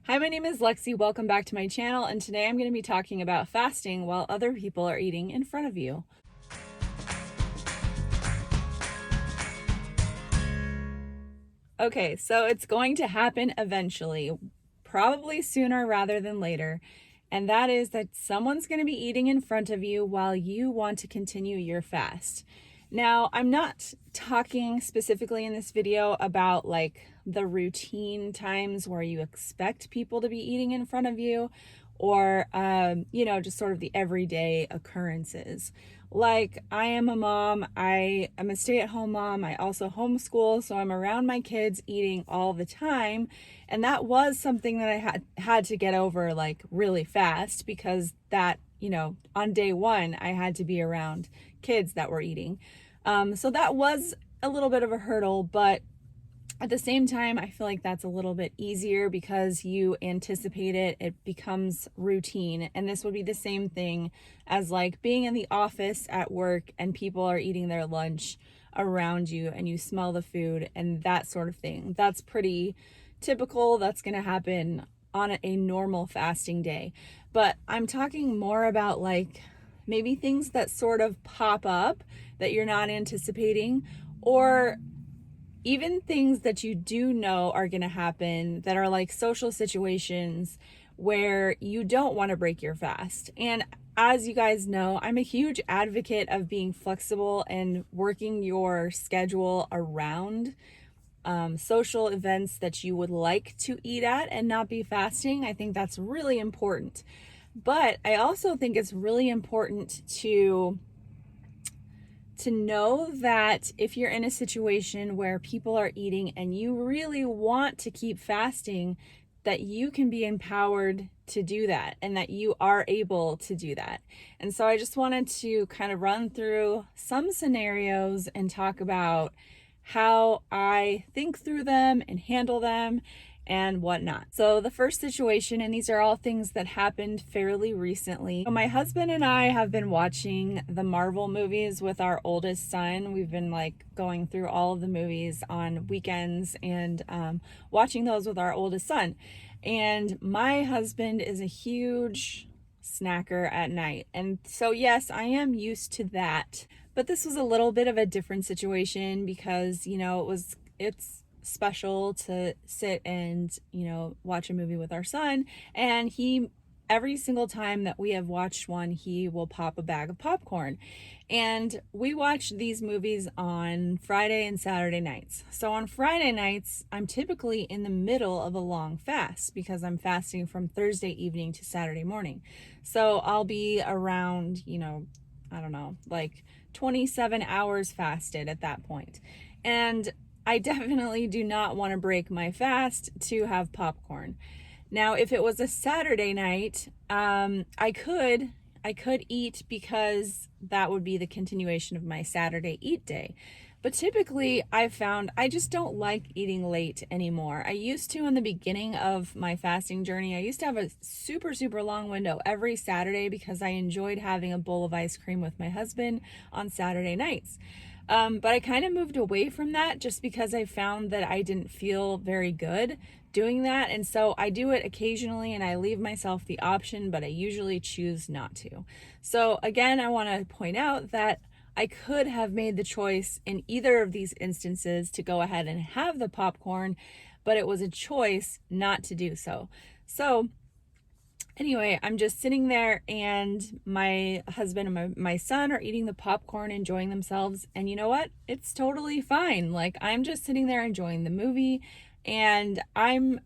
Hi, my name is Lexi. Welcome back to my channel, and today I'm going to be talking about fasting while other people are eating in front of you. Okay, so it's going to happen eventually, probably sooner rather than later, and that is that someone's going to be eating in front of you while you want to continue your fast. Now, I'm not talking specifically in this video about like the routine times where you expect people to be eating in front of you, or just sort of the everyday occurrences. Like, I am a mom, I am a stay-at-home mom, I also homeschool, so I'm around my kids eating all the time, and that was something that I had to get over like really fast, because that, on day one I had to be around kids that were eating. So that was a little bit of a hurdle, but at the same time, I feel like that's a little bit easier because you anticipate it. It becomes routine. And this would be the same thing as like being in the office at work and people are eating their lunch around you and you smell the food and that sort of thing. That's pretty typical. That's going to happen on a normal fasting day. But I'm talking more about like maybe things that sort of pop up that you're not anticipating, or even things that you do know are going to happen that are like social situations where you don't want to break your fast. And as you guys know, I'm a huge advocate of being flexible and working your schedule around social events that you would like to eat at and not be fasting. I think that's really important. But I also think it's really important to know that if you're in a situation where people are eating and you really want to keep fasting, that you can be empowered to do that and that you are able to do that. And so I just wanted to kind of run through some scenarios and talk about how I think through them and handle them and whatnot. So the first situation, and these are all things that happened fairly recently. So my husband and I have been watching the Marvel movies with our oldest son. We've been like going through all of the movies on weekends and watching those with our oldest son. And my husband is a huge snacker at night. And so yes, I am used to that. But this was a little bit of a different situation because, it's special to sit and watch a movie with our son, and he, every single time that we have watched one, he will pop a bag of popcorn. And we watch these movies on Friday and Saturday nights. So on Friday nights, I'm typically in the middle of a long fast because I'm fasting from Thursday evening to Saturday morning. So I'll be around, I don't know, like 27 hours fasted at that point. And I definitely do not want to break my fast to have popcorn. Now, if it was a Saturday night, I could eat because that would be the continuation of my Saturday eat day. But typically, I've found I just don't like eating late anymore. I used to in the beginning of my fasting journey. I used to have a super, super long window every Saturday because I enjoyed having a bowl of ice cream with my husband on Saturday nights. But I kind of moved away from that just because I found that I didn't feel very good doing that. And so I do it occasionally and I leave myself the option, but I usually choose not to. So again, I want to point out that I could have made the choice in either of these instances to go ahead and have the popcorn, but it was a choice not to do so. So anyway, I'm just sitting there and my husband and my son are eating the popcorn, enjoying themselves. And you know what? It's totally fine. Like, I'm just sitting there enjoying the movie and I'm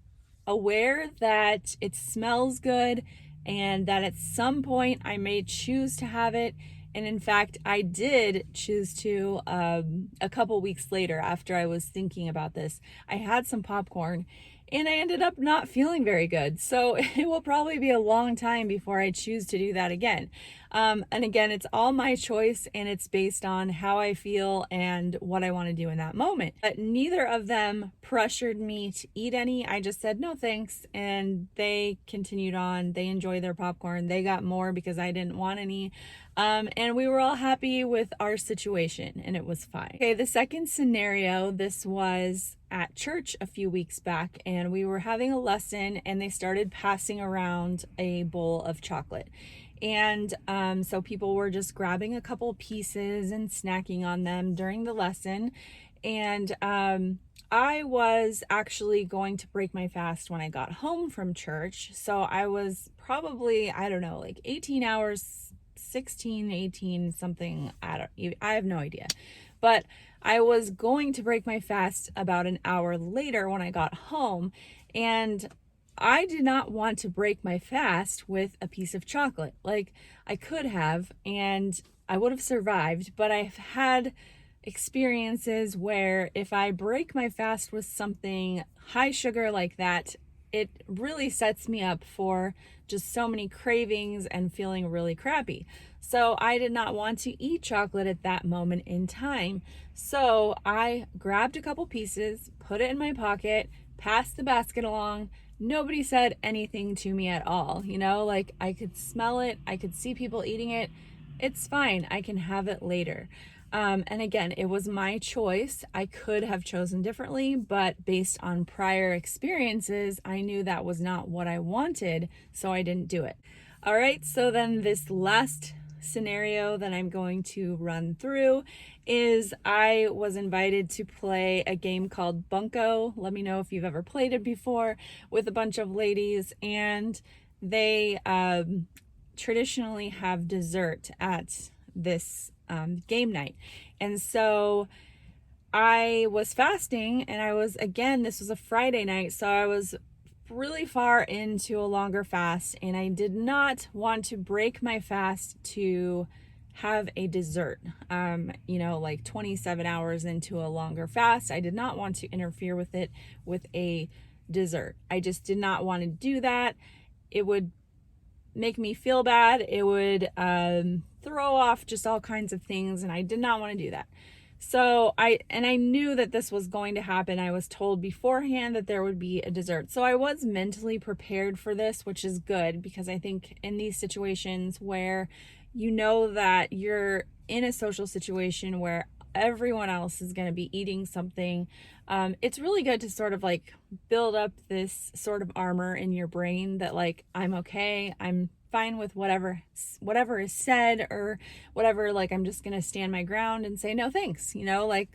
aware that it smells good and that at some point I may choose to have it. And in fact, I did choose to a couple weeks later, after I was thinking about this, I had some popcorn and I ended up not feeling very good. So it will probably be a long time before I choose to do that again. And again, it's all my choice and it's based on how I feel and what I want to do in that moment. But neither of them pressured me to eat any. I just said no thanks, and they continued on. They enjoyed their popcorn. They got more because I didn't want any. And we were all happy with our situation and it was fine. Okay, the second scenario, this was at church a few weeks back, and we were having a lesson and they started passing around a bowl of chocolate. And so people were just grabbing a couple pieces and snacking on them during the lesson. And I was actually going to break my fast when I got home from church. So I was probably, I don't know, like 18 hours, 16, 18, something. I have no idea. But I was going to break my fast about an hour later when I got home. And I did not want to break my fast with a piece of chocolate. Like, I could have, and I would have survived, but I've had experiences where if I break my fast with something high sugar like that, it really sets me up for just so many cravings and feeling really crappy. So I did not want to eat chocolate at that moment in time. So I grabbed a couple pieces, put it in my pocket, passed the basket along. Nobody said anything to me at all. Like, I could smell it. I could see people eating it. It's fine. I can have it later. And again, it was my choice. I could have chosen differently, but based on prior experiences, I knew that was not what I wanted, so I didn't do it. All right, so then this last scenario that I'm going to run through is I was invited to play a game called Bunko. Let me know if you've ever played it before, with a bunch of ladies, and they traditionally have dessert at this game night. And so I was fasting, and this was a Friday night, so I was really far into a longer fast, and I did not want to break my fast to have a dessert. Like 27 hours into a longer fast, I did not want to interfere with it with a dessert. I just did not want to do that. It would make me feel bad. It would throw off just all kinds of things, and I did not want to do that. So I knew that this was going to happen. I was told beforehand that there would be a dessert. So I was mentally prepared for this, which is good, because I think in these situations where you know that you're in a social situation where everyone else is going to be eating something, it's really good to sort of like build up this sort of armor in your brain that, like, I'm okay, I'm fine with whatever is said or whatever. Like, I'm just gonna stand my ground and say no thanks, like,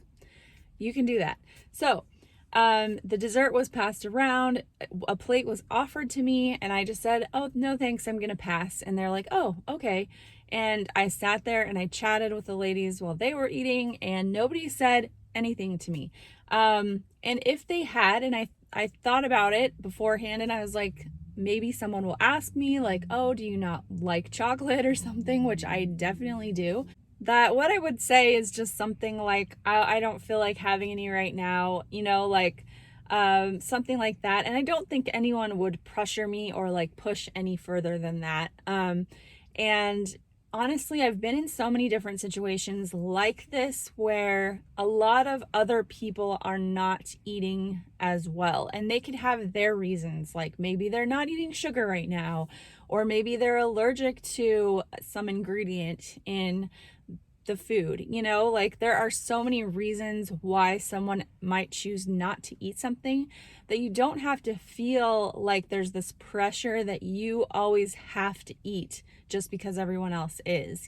you can do that. So the dessert was passed around, a plate was offered to me, and I just said, oh, no thanks, I'm gonna pass. And they're like, oh, okay. And I sat there and I chatted with the ladies while they were eating, and nobody said anything to me. And if they had, and I thought about it beforehand, and I was like, maybe someone will ask me, like, oh, do you not like chocolate or something, which I definitely do. That what I would say is just something like, I don't feel like having any right now, like something like that. And I don't think anyone would pressure me or like push any further than that. And honestly, I've been in so many different situations like this where a lot of other people are not eating as well, and they could have their reasons. Like, maybe they're not eating sugar right now, or maybe they're allergic to some ingredient in the food. Like, there are so many reasons why someone might choose not to eat something, that you don't have to feel like there's this pressure that you always have to eat just because everyone else is,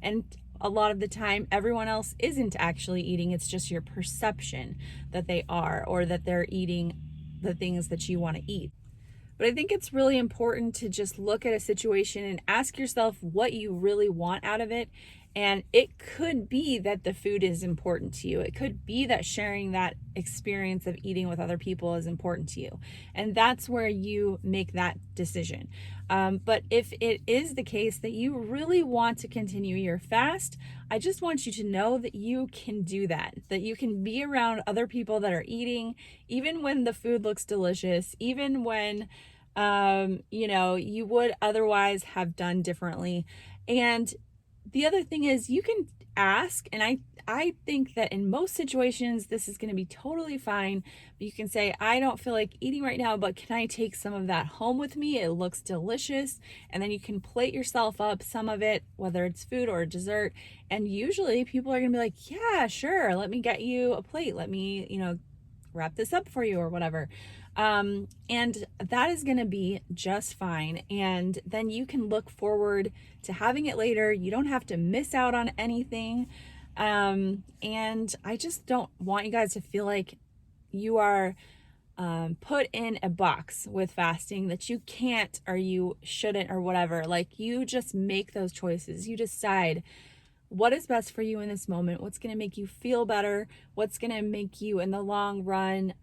and a lot of the time everyone else isn't actually eating. It's just your perception that they are, or that they're eating the things that you want to eat. But I think it's really important to just look at a situation and ask yourself what you really want out of it. And it could be that the food is important to you. It could be that sharing that experience of eating with other people is important to you. And that's where you make that decision. But if it is the case that you really want to continue your fast, I just want you to know that you can do that you can be around other people that are eating, even when the food looks delicious, even when you would otherwise have done differently. And the other thing is you can ask, and I think that in most situations this is going to be totally fine. But you can say, I don't feel like eating right now, but can I take some of that home with me? It looks delicious. And then you can plate yourself up some of it, whether it's food or dessert. And usually people are going to be like, yeah, sure, let me get you a plate, let me, wrap this up for you or whatever. And that is going to be just fine. And then you can look forward to having it later. You don't have to miss out on anything. And I just don't want you guys to feel like you are put in a box with fasting, that you can't or you shouldn't or whatever. Like, you just make those choices. You decide what is best for you in this moment, what's going to make you feel better, what's going to make you in the long run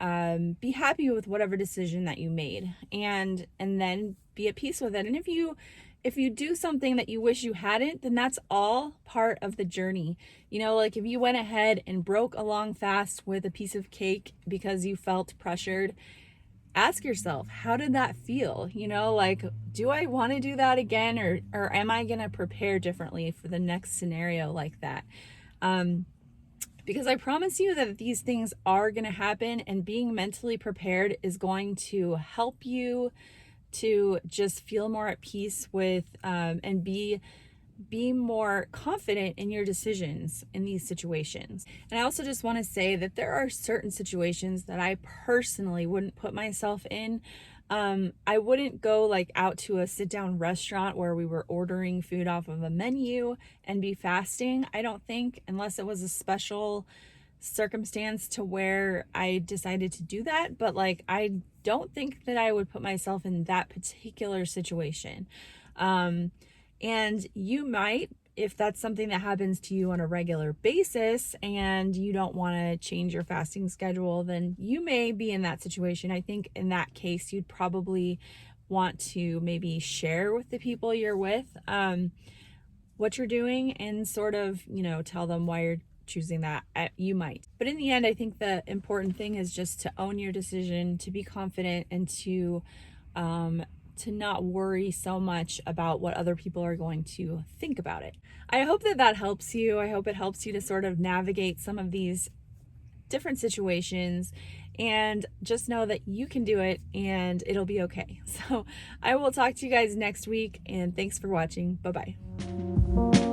be happy with whatever decision that you made, and then be at peace with it. And if you do something that you wish you hadn't, then that's all part of the journey. Like if you went ahead and broke a long fast with a piece of cake because you felt pressured, ask yourself, how did that feel? Like, do I want to do that again, or am I going to prepare differently for the next scenario like that? Because I promise you that these things are going to happen, and being mentally prepared is going to help you to just feel more at peace with and be more confident in your decisions in these situations. And I also just want to say that there are certain situations that I personally wouldn't put myself in. I wouldn't go like out to a sit down restaurant where we were ordering food off of a menu and be fasting. I don't think, unless it was a special circumstance to where I decided to do that. But like, I don't think that I would put myself in that particular situation. And you might, if that's something that happens to you on a regular basis and you don't want to change your fasting schedule, then you may be in that situation. I think in that case, you'd probably want to maybe share with the people you're with what you're doing, and sort of, tell them why you're choosing that. You might. But in the end, I think the important thing is just to own your decision, to be confident, and to not worry so much about what other people are going to think about it. I hope that helps you. I hope it helps you to sort of navigate some of these different situations, and just know that you can do it and it'll be okay. So I will talk to you guys next week, and thanks for watching. Bye-bye.